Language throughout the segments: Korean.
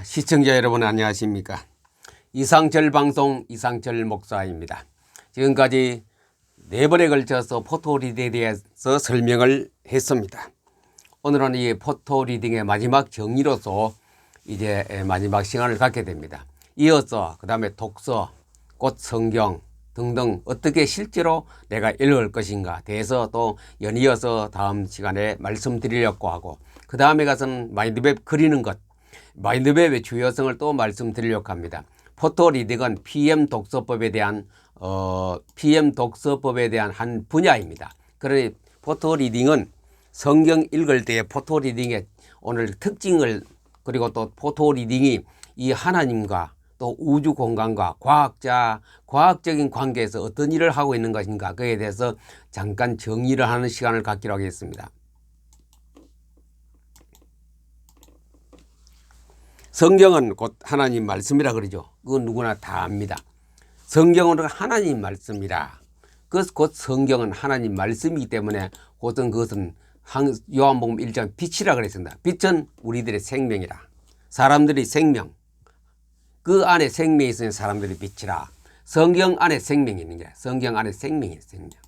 시청자 여러분 안녕하십니까. 이상철 방송 이상철 목사입니다. 지금까지 4번에 걸쳐서 포토리딩에 대해서 설명을 했습니다. 오늘은 이 포토리딩의 마지막 정리로서 이제 마지막 시간을 갖게 됩니다. 이어서 그 다음에 독서, 꽃 성경 등등 어떻게 실제로 내가 읽을 것인가 대해서 또 연이어서 다음 시간에 말씀드리려고 하고, 그 다음에 가서는 마인드맵 그리는 것, 마인드맵의 주요성을 또 말씀드리려고 합니다. 포토리딩은 PM 독서법에 대한 한 분야입니다. 그러니 포토리딩은 성경 읽을 때의 포토리딩의 오늘 특징을, 그리고 또 포토리딩이 이 하나님과 또 우주 공간과 과학적인 관계에서 어떤 일을 하고 있는 것인가, 그에 대해서 잠깐 정리를 하는 시간을 갖기로 하겠습니다. 성경은 곧 하나님 말씀이라 그러죠. 그건 누구나 다 압니다. 성경은 하나님 말씀이라. 곧 성경은 하나님 말씀이기 때문에 그것은 요한복음 1장 빛이라 그랬습니다. 빛은 우리들의 생명이라. 사람들이 생명, 그 안에 생명이 있으면 사람들이 빛이라. 성경 안에 생명이 있는 거야. 성경 안에 생명이 생명.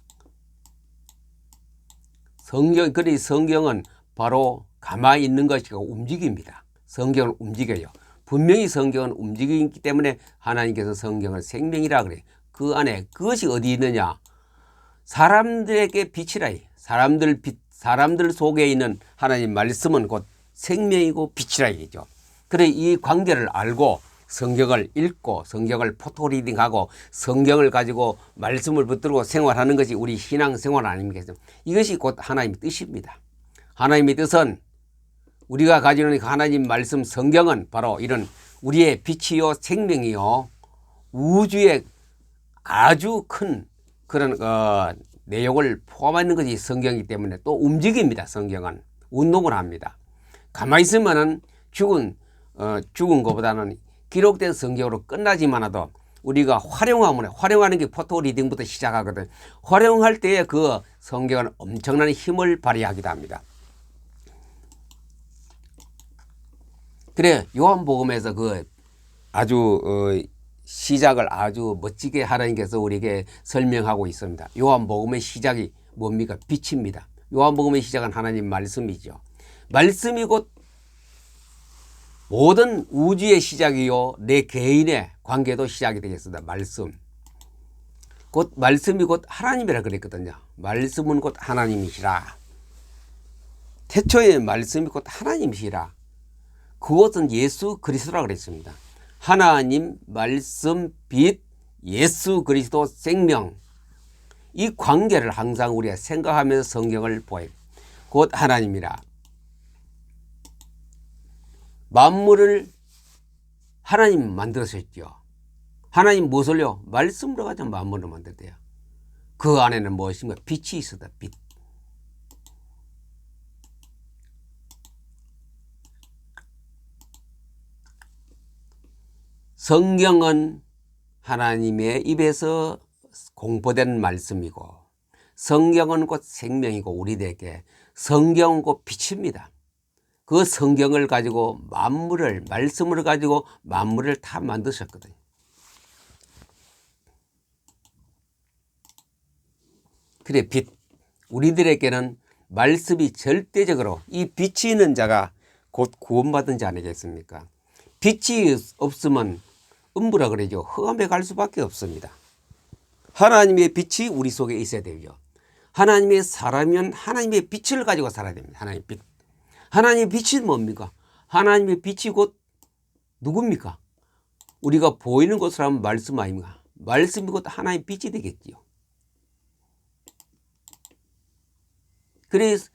그리 성경은 바로 가만히 있는 것이고 움직입니다. 성경은 움직여요. 분명히 성경은 움직이기 때문에 하나님께서 성경을 생명이라 그래요. 그 안에 그것이 어디 있느냐? 사람들에게 빛이라. 사람들 속에 있는 하나님 말씀은 곧 생명이고 빛이라 얘기죠. 그래, 이 관계를 알고 성경을 읽고 성경을 포토리딩하고 성경을 가지고 말씀을 붙들고 생활하는 것이 우리 신앙생활 아닙니까? 이것이 곧 하나님의 뜻입니다. 하나님의 뜻은, 우리가 가지고 있는 하나님 말씀 성경은 바로 이런 우리의 빛이요 생명이요 우주의 아주 큰 그런 내용을 포함하는 것이 성경이기 때문에 또 움직입니다. 성경은 운동을 합니다. 가만히 있으면은 죽은 것보다는 기록된 성경으로 끝나지만도 우리가 활용하는 게 포토리딩부터 시작하거든. 활용할 때에 그 성경은 엄청난 힘을 발휘하기도 합니다. 그래, 요한복음에서 시작을 아주 멋지게 하나님께서 우리에게 설명하고 있습니다. 요한복음의 시작이 뭡니까? 빛입니다. 요한복음의 시작은 하나님 말씀이죠. 말씀이 곧 모든 우주의 시작이요 내 개인의 관계도 시작이 되겠습니다. 말씀이 곧 하나님이라 그랬거든요. 말씀은 곧 하나님이시라. 태초에 말씀이 곧 하나님이시라. 그것은 예수 그리스도라 그랬습니다. 하나님, 말씀, 빛, 예수 그리스도, 생명. 이 관계를 항상 우리가 생각하면서 성경을 보아요. 곧 하나님이라. 만물을 하나님 만들었었죠. 하나님 무엇을요? 말씀으로 가지고 만물을 만들대요. 그 안에는 무엇인가? 빛이 있었다. 빛. 성경은 하나님의 입에서 공포된 말씀이고, 성경은 곧 생명이고, 우리들에게 성경은 곧 빛입니다. 그 성경을 가지고 말씀을 가지고 만물을 다 만드셨거든요. 그래, 빛. 우리들에게는 말씀이 절대적으로, 이 빛이 있는 자가 곧 구원받은 자 아니겠습니까? 빛이 없으면 음부라 그러죠. 흑암에 갈 수밖에 없습니다. 하나님의 빛이 우리 속에 있어야 되죠. 하나님의 사람이면 하나님의 빛을 가지고 살아야 됩니다. 하나님의 빛. 하나님의 빛이 뭡니까? 하나님의 빛이 곧 누굽니까? 우리가 보이는 것을 하면 말씀 아닙니까? 말씀이 곧 하나님의 빛이 되겠지요. 그래서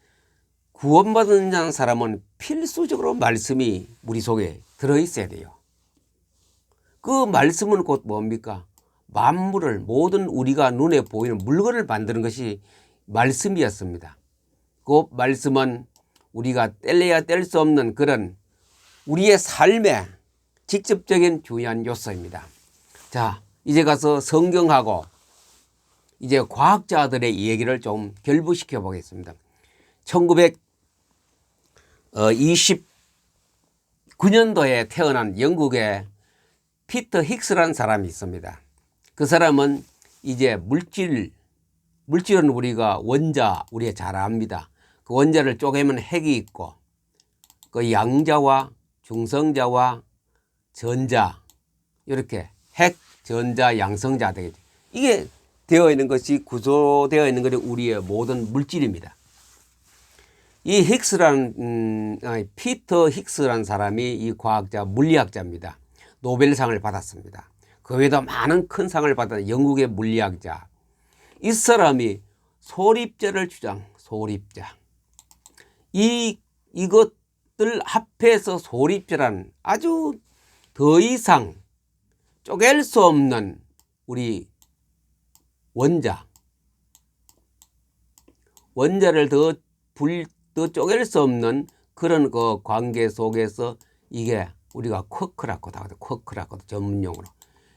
구원받은 사람은 필수적으로 말씀이 우리 속에 들어있어야 돼요. 그 말씀은 곧 뭡니까? 만물을, 모든 우리가 눈에 보이는 물건을 만드는 것이 말씀이었습니다. 그 말씀은 우리가 뗄래야 뗄 수 없는 그런 우리의 삶의 직접적인 중요한 요소입니다. 자, 이제 가서 성경하고 이제 과학자들의 얘기를 좀 결부시켜 보겠습니다. 1909년도에 태어난 영국의 피터 힉스라는 사람이 있습니다. 그 사람은 이제 물질은 우리가 원자 우리가 잘 압니다. 그 원자를 쪼개면 핵이 있고 그 양자와 중성자와 전자 이렇게 핵, 전자, 양성자 되겠죠. 이게 되어 있는 것이 구조되어 있는 것이 우리의 모든 물질입니다. 이 피터 힉스라는 사람이 이 과학자, 물리학자입니다. 노벨상을 받았습니다. 그 외에도 많은 큰 상을 받은 영국의 물리학자. 이 사람이 소립자를 소립자. 이것들 합해서 소립자란 아주 더 이상 쪼갤 수 없는 우리 원자를 더 쪼갤 수 없는 그런 그 관계 속에서 이게 우리가 쿼크라고도 하거든. 쿼크라고도 전문용어로.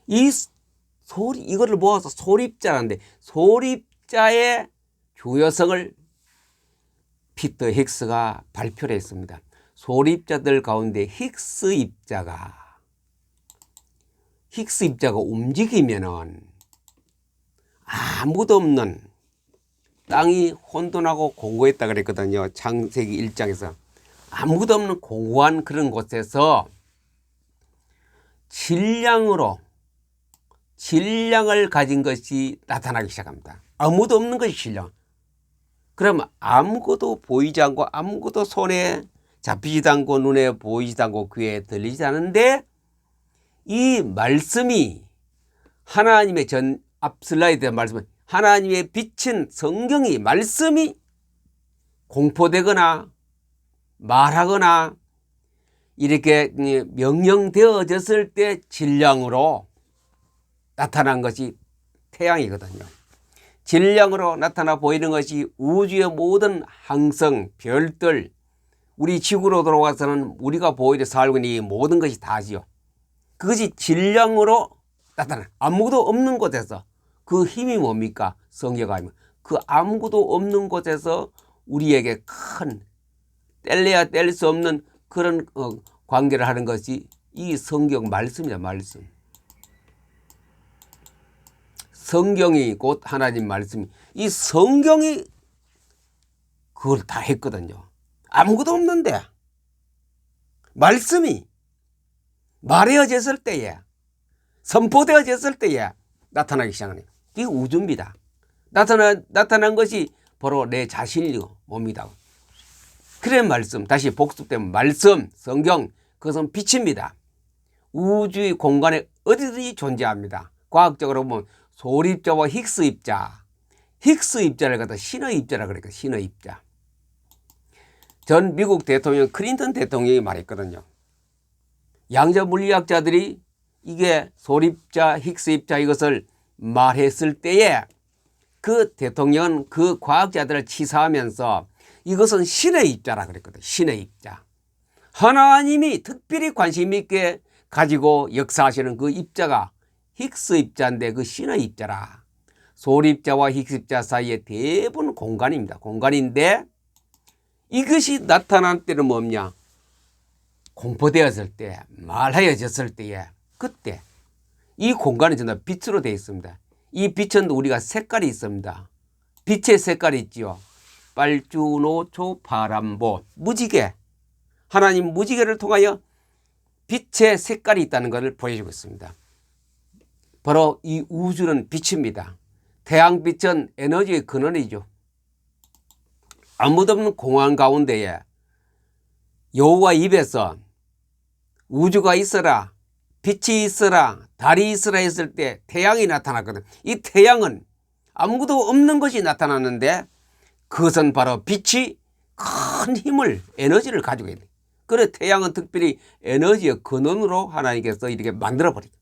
이거를 모아서 소립자라는데 소립자의 주요성을 피터 힉스가 발표를 했습니다. 소립자들 가운데 힉스 입자가 움직이면은 아무도 없는 땅이 혼돈하고 공고했다 그랬거든요. 창세기 1장에서. 아무도 없는 공고한 그런 곳에서 질량을 가진 것이 나타나기 시작합니다. 아무도 없는 것이 질량. 그러면 아무것도 보이지 않고 아무것도 손에 잡히지도 않고 눈에 보이지도 않고 귀에 들리지 않은데 이 말씀이 하나님의 앞 슬라이드에 말씀은 하나님의 빛은 성경이 말씀이 공포되거나 말하거나 이렇게 명령되어졌을 때 질량으로 나타난 것이 태양이거든요. 질량으로 나타나 보이는 것이 우주의 모든 항성, 별들, 우리 지구로 돌아와서는 우리가 보이려 살고 있는 이 모든 것이 다지요. 그것이 질량으로 나타나. 아무것도 없는 곳에서 그 힘이 뭡니까? 성경하면 그 아무것도 없는 곳에서 우리에게 큰 뗄래야 뗄 수 없는 그런 관계를 하는 것이 이 성경 말씀이야. 말씀. 성경이 곧 하나님 말씀이 이 성경이 그걸 다 했거든요. 아무것도 없는데 말씀이 말해졌을 때에 선포되어졌을 때에 나타나기 시작하네요. 이게 우주입니다. 나타난 것이 바로 내 자신이고 뭡니다. 그래 말씀 다시 복습되면 말씀 성경 그것은 빛입니다. 우주의 공간에 어디든지 존재합니다. 과학적으로 보면 소립자와 힉스 입자를 갖다 신의 입자라 그랬거든요. 신의 입자. 전 미국 대통령 클린턴 대통령이 말했거든요. 양자 물리학자들이 이게 소립자, 힉스 입자 이것을 말했을 때에 그 대통령은 그 과학자들을 치사하면서 이것은 신의 입자라 그랬거든요. 신의 입자. 하나님이 특별히 관심 있게 가지고 역사하시는 그 입자가 힉스 입자인데 그 신의 입자라. 소립자와 힉스 입자 사이에 대부분 공간입니다. 공간인데 이것이 나타날 때는 뭐냐? 공포되었을 때, 말하여졌을 때에 그때 이 공간이 전부 빛으로 되어 있습니다. 이 빛은 우리가 색깔이 있습니다. 빛의 색깔이 있지요. 빨주노초 파란보 무지개. 하나님 무지개를 통하여 빛의 색깔이 있다는 것을 보여주고 있습니다. 바로 이 우주는 빛입니다. 태양빛은 에너지의 근원이죠. 아무도 없는 공간 가운데에 여호와 입에서 우주가 있어라, 빛이 있어라, 달이 있어라 했을 때 태양이 나타났거든. 이 태양은 아무것도 없는 것이 나타났는데 그것은 바로 빛이 큰 힘을, 에너지를 가지고 있는. 그래 태양은 특별히 에너지의 근원으로 하나님께서 이렇게 만들어버리죠.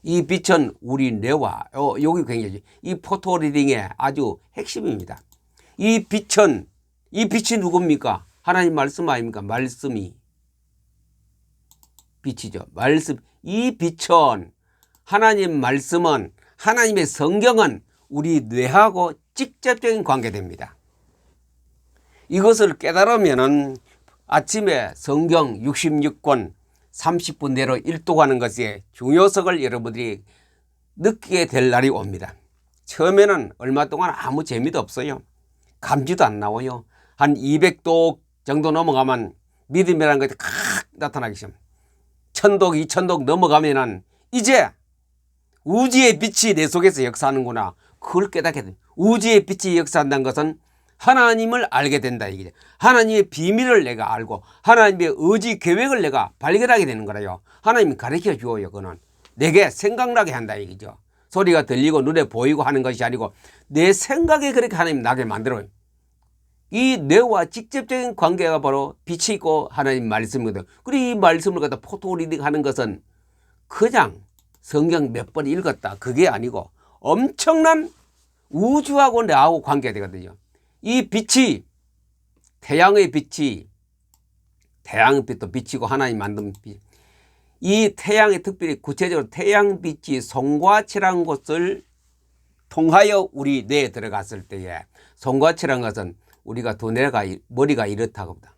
이 빛은 우리 뇌와 여기 굉장히 이 포토리딩의 아주 핵심입니다. 이 빛이 누굽니까? 하나님 말씀 아닙니까? 말씀이 빛이죠. 말씀. 이 빛은 하나님 말씀은 하나님의 성경은 우리 뇌하고 직접적인 관계됩니다. 이것을 깨달으면은 아침에 성경 66권 30분 내로 일독하는 것의 중요성을 여러분들이 느끼게 될 날이 옵니다. 처음에는 얼마 동안 아무 재미도 없어요. 감지도 안 나와요. 한 200독 정도 넘어가면 믿음이라는 것이 칵 나타나기 시작합니다. 1000독, 2000독 넘어가면은 이제 우주의 빛이 내 속에서 역사하는구나. 그걸 깨닫게 됩니다. 우주의 빛이 역사한다는 것은 하나님을 알게 된다 이게. 하나님의 비밀을 내가 알고 하나님의 의지 계획을 내가 발견하게 되는 거라요. 하나님이 가르쳐 주어요. 그거는 내게 생각나게 한다 얘기죠. 소리가 들리고 눈에 보이고 하는 것이 아니고 내 생각에 그렇게 하나님 나게 만들어요. 이 뇌와 직접적인 관계가 바로 빛이 있고 하나님 말씀이거든. 그리고 이 말씀을 갖다 포토리딩 하는 것은 그냥 성경 몇 번 읽었다 그게 아니고 엄청난 우주하고 나하고 관계가 되거든요. 이 빛이 태양의 빛이 태양빛도 빛이고 하나님 만든 빛. 이 태양의 특별히 구체적으로 태양빛이 송과체라는 것을 통하여 우리 뇌에 들어갔을 때에 송과체라는 것은 우리가 두뇌가 머리가 이렇다고 합니다.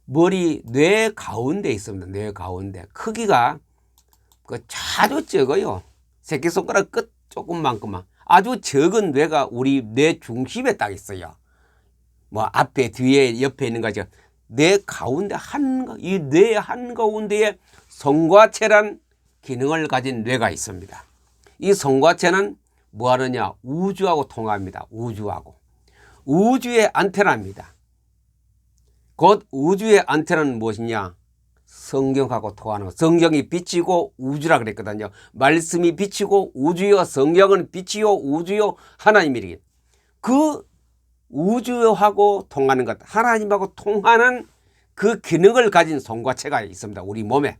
머리 뇌 가운데 있습니다. 뇌 가운데 크기가 아주 적어요. 새끼손가락 끝 조금만큼만 아주 적은 뇌가 우리 뇌 중심에 딱 있어요. 뭐 앞에 뒤에 옆에 있는 거죠. 뇌 가운데 이 뇌 한가운데에 송과체란 기능을 가진 뇌가 있습니다. 이 송과체는 뭐 하느냐? 우주하고 통합니다. 우주하고. 우주의 안테나입니다. 곧 우주의 안테나는 무엇이냐? 성경하고 통하는 것. 성경이 빛이고 우주라 그랬거든요. 말씀이 빛이고 우주요, 성경은 빛이요 우주요 하나님이기. 그 우주하고 통하는 것, 하나님하고 통하는 그 기능을 가진 송과체가 있습니다. 우리 몸에.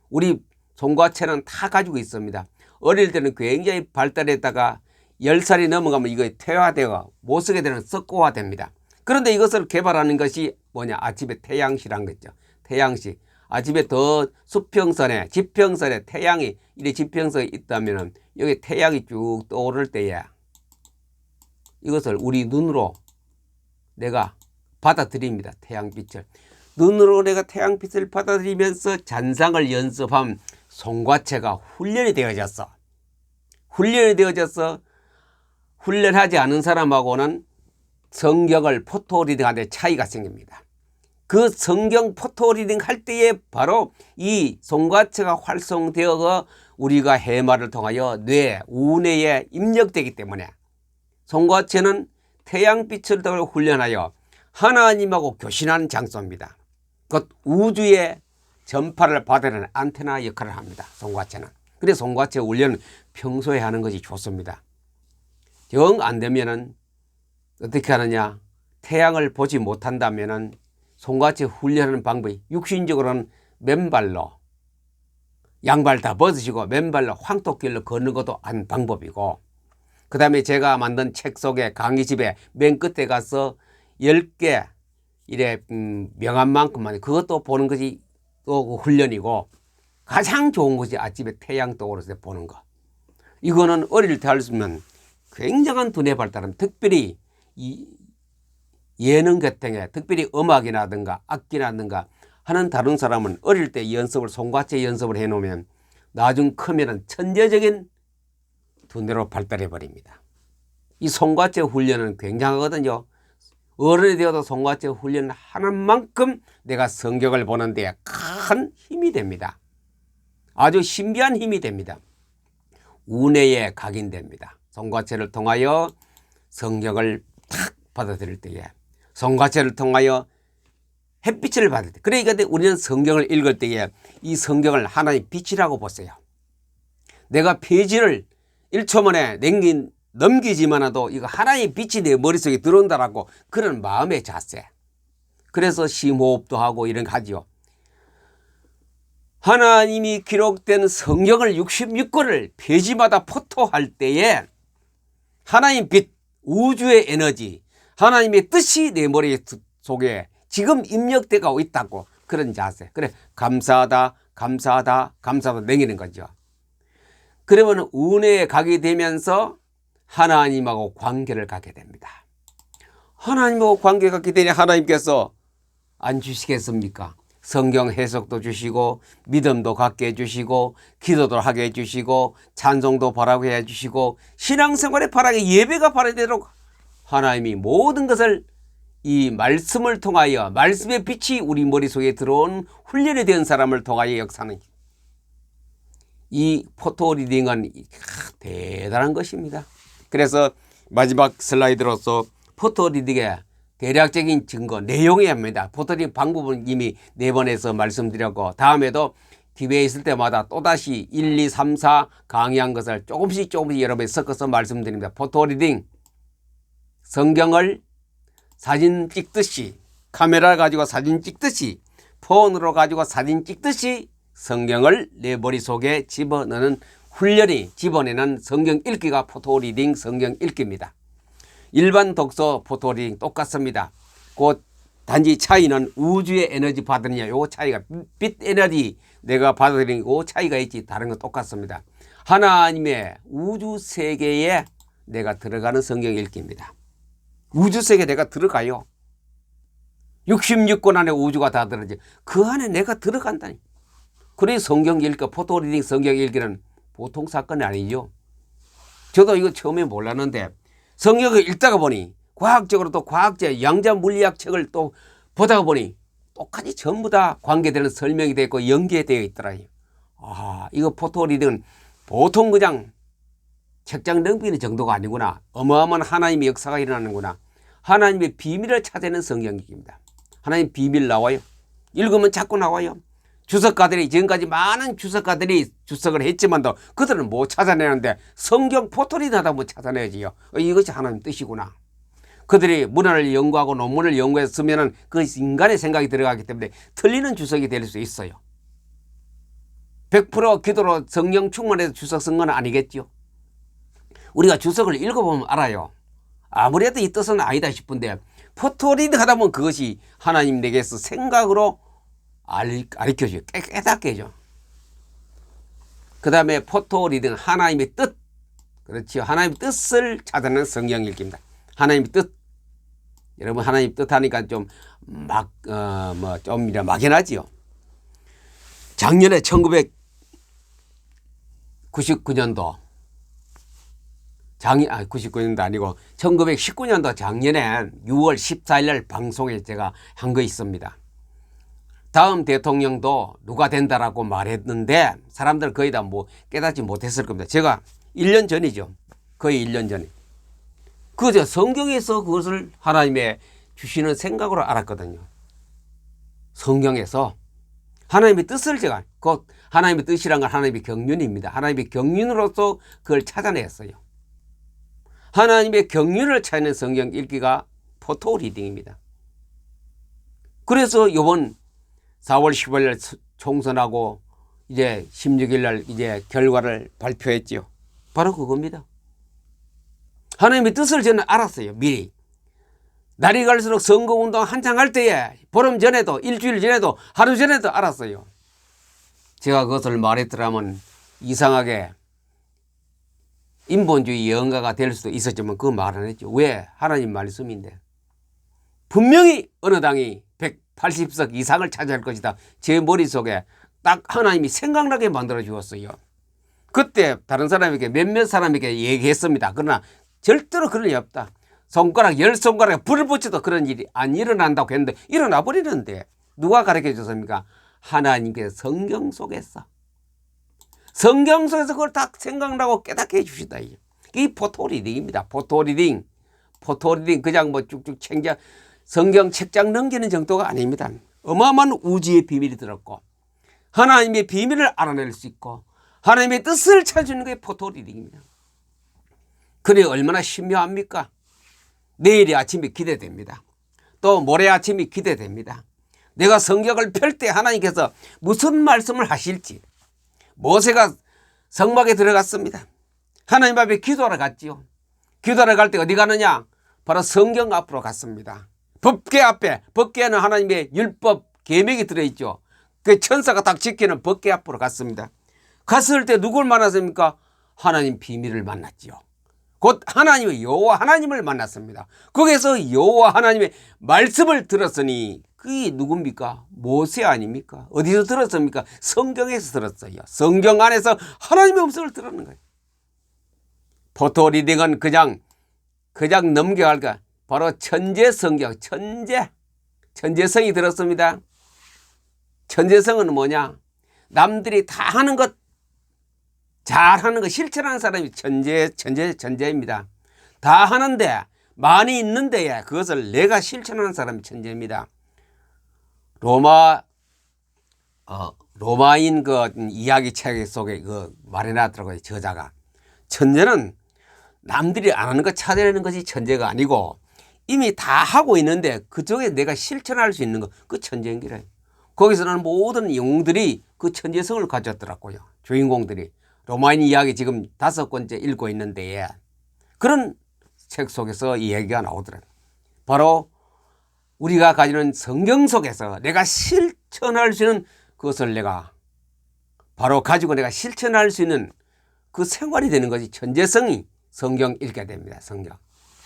우리 송과체는 다 가지고 있습니다. 어릴 때는 굉장히 발달했다가 10살이 넘어가면 이거 퇴화되어 못 쓰게 되는 썩고화됩니다. 그런데 이것을 개발하는 것이 뭐냐? 아침에 태양시란 거죠. 태양시. 아침에 더 수평선에 지평선에 태양이 이래 지평선에 있다면은 여기 태양이 쭉 떠오를 때에 이것을 우리 눈으로 내가 받아들입니다. 태양빛을. 눈으로 내가 태양빛을 받아들이면서 잔상을 연습하면 송과체가 훈련이 되어졌어. 훈련이 되어져서 훈련하지 않은 사람하고는 성경을 포토리딩하는 데 차이가 생깁니다. 그 성경 포토리딩 할 때에 바로 이 송과체가 활성되어 우리가 해마를 통하여 우뇌에 입력되기 때문에 송과체는 태양빛을 통해 훈련하여 하나님하고 교신하는 장소입니다. 곧 우주의 전파를 받아내는 안테나 역할을 합니다. 송과체는. 그래서 송과체 훈련은 평소에 하는 것이 좋습니다. 정 안 되면은 어떻게 하느냐? 태양을 보지 못한다면은 송과체 훈련하는 방법이 육신적으로는 맨발로 양발 다 벗으시고 맨발로 황토길로 걷는 것도 한 방법이고, 그 다음에 제가 만든 책 속에 강의집에 맨 끝에 가서 10개 이래 명함만큼만 그것도 보는 것이 또 훈련이고, 가장 좋은 것이 아침에 태양 떠오르서 보는 것. 이거는 어릴 때 할 수 있는 굉장한 두뇌 발달은 특별히 이 예능 계통에 특별히 음악이라든가 악기라든가 하는 다른 사람은 어릴 때 연습을 송과체 연습을 해놓으면 나중 크면은 천재적인 두뇌로 발달해 버립니다. 이 송과체 훈련은 굉장하거든요. 어른이 되어도 송과체 훈련을 하는 만큼 내가 성경을 보는 데 큰 힘이 됩니다. 아주 신비한 힘이 됩니다. 우뇌에 각인됩니다. 송과체를 통하여 성경을 탁 받아들일 때에, 송과체를 통하여 햇빛을 받을 때, 그러니까 우리는 성경을 읽을 때에 이 성경을 하나의 빛이라고 보세요. 내가 페이지를 1초 만에 넘기지만도 이거 하나의 빛이 내 머릿속에 들어온다라고 그런 마음의 자세. 그래서 심호흡도 하고 이런 거 하죠. 하나님이 기록된 성경을 66권을 페이지마다 포토할 때에 하나님 빛, 우주의 에너지, 하나님의 뜻이 내 머릿속에 지금 입력되고 있다고, 그런 자세. 그래, 감사하다, 감사하다, 감사하다 넘기는 거죠. 그러면 은혜에 가게 되면서 하나님하고 관계를 갖게 됩니다. 하나님하고 관계를 갖게 되니 하나님께서 안 주시겠습니까? 성경 해석도 주시고 믿음도 갖게 해주시고 기도도 하게 해주시고 찬송도 바라게 해주시고 신앙생활에 바라게 예배가 바라되도록 하나님이 모든 것을 이 말씀을 통하여 말씀의 빛이 우리 머릿속에 들어온 훈련이 된 사람을 통하여 역사는 이 포토 리딩은 대단한 것입니다. 그래서 마지막 슬라이드로서 포토 리딩의 대략적인 증거 내용이 합니다. 포토 리딩 방법은 이미 4번에서 말씀드렸고 다음에도 기회에 있을 때마다 또다시 1, 2, 3, 4 강의한 것을 조금씩 여러분이 섞어서 말씀드립니다. 포토 리딩, 성경을 사진 찍듯이 카메라 가지고 사진 찍듯이 폰으로 가지고 사진 찍듯이 성경을 내 머릿속에 집어넣는 훈련이 집어내는 성경 읽기가 포토 리딩 성경 읽기입니다. 일반 독서 포토 리딩 똑같습니다. 그 단지 차이는 우주의 에너지 받으느냐 요 차이가 빛 에너지 내가 받아들이는 그 차이가 있지 다른 건 똑같습니다. 하나님의 우주 세계에 내가 들어가는 성경 읽기입니다. 우주 세계에 내가 들어가요. 66권 안에 우주가 다 들어지 그 안에 내가 들어간다니. 그래 성경 읽기 포토 리딩 성경 읽기는 보통 사건이 아니죠. 저도 이거 처음에 몰랐는데 성경을 읽다가 보니 과학적으로 또 과학적 양자 물리학 책을 또 보다가 보니 똑같이 전부 다 관계되는 설명이 되어 있고 연계되어 있더라고요. 아, 이거 포토 리딩은 보통 그냥 책장 넘기는 정도가 아니구나. 어마어마한 하나님의 역사가 일어나는구나. 하나님의 비밀을 찾아내는 성경 읽기입니다. 하나님 비밀 나와요. 읽으면 자꾸 나와요. 주석가들이 지금까지 많은 주석가들이 주석을 했지만도 그들은 못 찾아내는데 성경 포토 리딩 하다 보면 찾아내지요. 이것이 하나님 뜻이구나. 그들이 문헌을 연구하고 논문을 연구해서 쓰면은 그 인간의 생각이 들어가기 때문에 틀리는 주석이 될 수 있어요. 100% 기도로 성령 충만해서 주석 쓴 건 아니겠죠. 우리가 주석을 읽어보면 알아요. 아무래도 이 뜻은 아니다 싶은데 포토 리딩 하다 보면 그것이 하나님 내게서 생각으로 가르쳐줘요. 깨닫게 해줘. 그 다음에 포토 리딩 하나님의 뜻. 그렇죠. 하나님의 뜻을 찾아내는 성경 읽기입니다. 하나님의 뜻. 여러분 하나님 뜻 하니까 좀 좀 막연하지요. 작년에 1999년도 99년도 아니고 1919년도 작년에 6월 14일 날 방송에 제가 한 거 있습니다. 다음 대통령도 누가 된다라고 말했는데 사람들 거의 다 깨닫지 못했을 겁니다. 제가 1년 전이죠. 거의 1년 전에. 그저 성경에서 그것을 하나님의 주시는 생각으로 알았거든요. 성경에서 하나님의 뜻을 제가 곧 하나님의 뜻이란 건 하나님의 경륜입니다. 하나님의 경륜으로서 그걸 찾아냈어요. 하나님의 경륜을 찾는 성경 읽기가 포토 리딩입니다. 그래서 이번 4월 15일 날 총선하고 이제 16일 날 이제 결과를 발표했지요. 바로 그겁니다. 하나님의 뜻을 저는 알았어요. 미리. 날이 갈수록 선거운동 한창 할 때에 보름 전에도 일주일 전에도 하루 전에도 알았어요. 제가 그것을 말했더라면 이상하게 인본주의 영가가 될 수도 있었지만 그 말 안 했죠. 왜? 하나님 말씀인데. 분명히 어느 당이 180석 이상을 차지할 것이다. 제 머릿속에 딱 하나님이 생각나게 만들어 주었어요. 그때 다른 사람에게 몇몇 사람에게 얘기했습니다. 그러나 절대로 그런 일이 없다. 손가락 10손가락에 불을 붙여도 그런 일이 안 일어난다고 했는데 일어나 버리는데 누가 가르쳐 줬습니까? 하나님께서 성경 속에서 그걸 다 생각나고 깨닫게 해주시다. 이 포토 리딩입니다. 포토 리딩 그냥 쭉쭉 챙겨 성경 책장 넘기는 정도가 아닙니다. 어마어마한 우주의 비밀이 들었고 하나님의 비밀을 알아낼 수 있고 하나님의 뜻을 찾아주는 게 포토 리딩입니다. 그래 얼마나 신묘합니까? 내일이 아침이 기대됩니다. 또 모레 아침이 기대됩니다. 내가 성경을 펼 때 하나님께서 무슨 말씀을 하실지. 모세가 성막에 들어갔습니다. 하나님 앞에 기도하러 갔지요. 기도하러 갈 때 어디 가느냐? 바로 성경 앞으로 갔습니다. 법궤 앞에, 법궤에는 하나님의 율법 계명이 들어있죠. 그 천사가 딱 지키는 법궤 앞으로 갔습니다. 갔을 때 누굴 만났습니까? 하나님 비밀을 만났지요. 곧 하나님의 여호와 하나님을 만났습니다. 거기에서 여호와 하나님의 말씀을 들었으니 그게 누굽니까? 모세 아닙니까? 어디서 들었습니까? 성경에서 들었어요. 성경 안에서 하나님의 음성을 들었는 거예요. 포토 리딩은 그냥 넘겨갈까? 바로 천재 성경, 천재성이 들었습니다. 천재성은 뭐냐? 남들이 다 하는 것, 잘하는 것, 실천하는 사람이 천재입니다. 다 하는데, 많이 있는데 그것을 내가 실천하는 사람이 천재입니다. 로마인 그 이야기 책 속에 그 말해놨더라고요, 저자가. 천재는 남들이 안 하는 거 찾아내는 것이 천재가 아니고 이미 다 하고 있는데 그쪽에 내가 실천할 수 있는 거, 그 천재인 기래. 거기서 나는 모든 영웅들이 그 천재성을 가졌더라고요. 주인공들이. 로마인 이야기 지금 5권째 읽고 있는데 그런 책 속에서 이 얘기가 나오더라고요. 바로 우리가 가지는 성경 속에서 내가 실천할 수 있는 그것을 내가 바로 가지고 내가 실천할 수 있는 그 생활이 되는 것이 천재성이 성경 읽게 됩니다. 성경.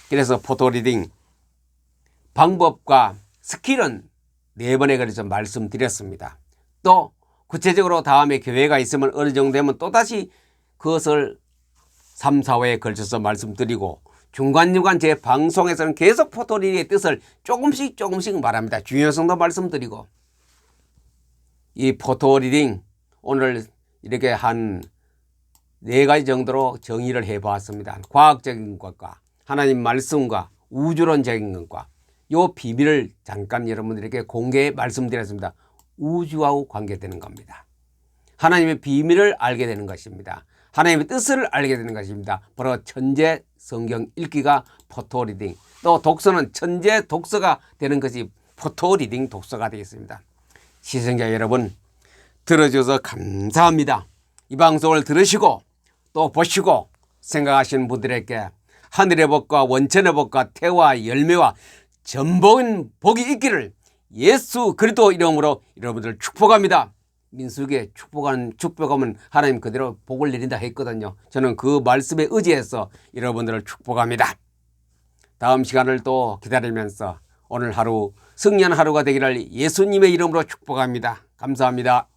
그래서 포토리딩 방법과 스킬은 4번에 걸쳐서 말씀드렸습니다. 또 구체적으로 다음에 기회가 있으면 어느 정도 되면 또다시 그것을 3, 4회에 걸쳐서 말씀드리고 중간중간 제 방송에서는 계속 포토리딩의 뜻을 조금씩 말합니다. 중요성도 말씀드리고 이 포토리딩 오늘 이렇게 한 4가지 정도로 정의를 해보았습니다. 과학적인 것과 하나님 말씀과 우주론적인 것과 요 비밀을 잠깐 여러분들에게 공개해 말씀드렸습니다. 우주하고 관계되는 겁니다. 하나님의 비밀을 알게 되는 것입니다. 하나님의 뜻을 알게 되는 것입니다. 바로 천재 성경 읽기가 포토리딩, 또 독서는 천재 독서가 되는 것이 포토리딩 독서가 되겠습니다. 시청자 여러분, 들어주셔서 감사합니다. 이 방송을 들으시고 또 보시고 생각하시는 분들에게 하늘의 복과 원천의 복과 태와 열매와 전복인 복이 있기를 예수 그리스도 이름으로 여러분들 축복합니다. 민수기에 축복하면 하나님 그대로 복을 내린다 했거든요. 저는 그 말씀에 의지해서 여러분들을 축복합니다. 다음 시간을 또 기다리면서 오늘 하루 승리한 하루가 되기를 예수님의 이름으로 축복합니다. 감사합니다.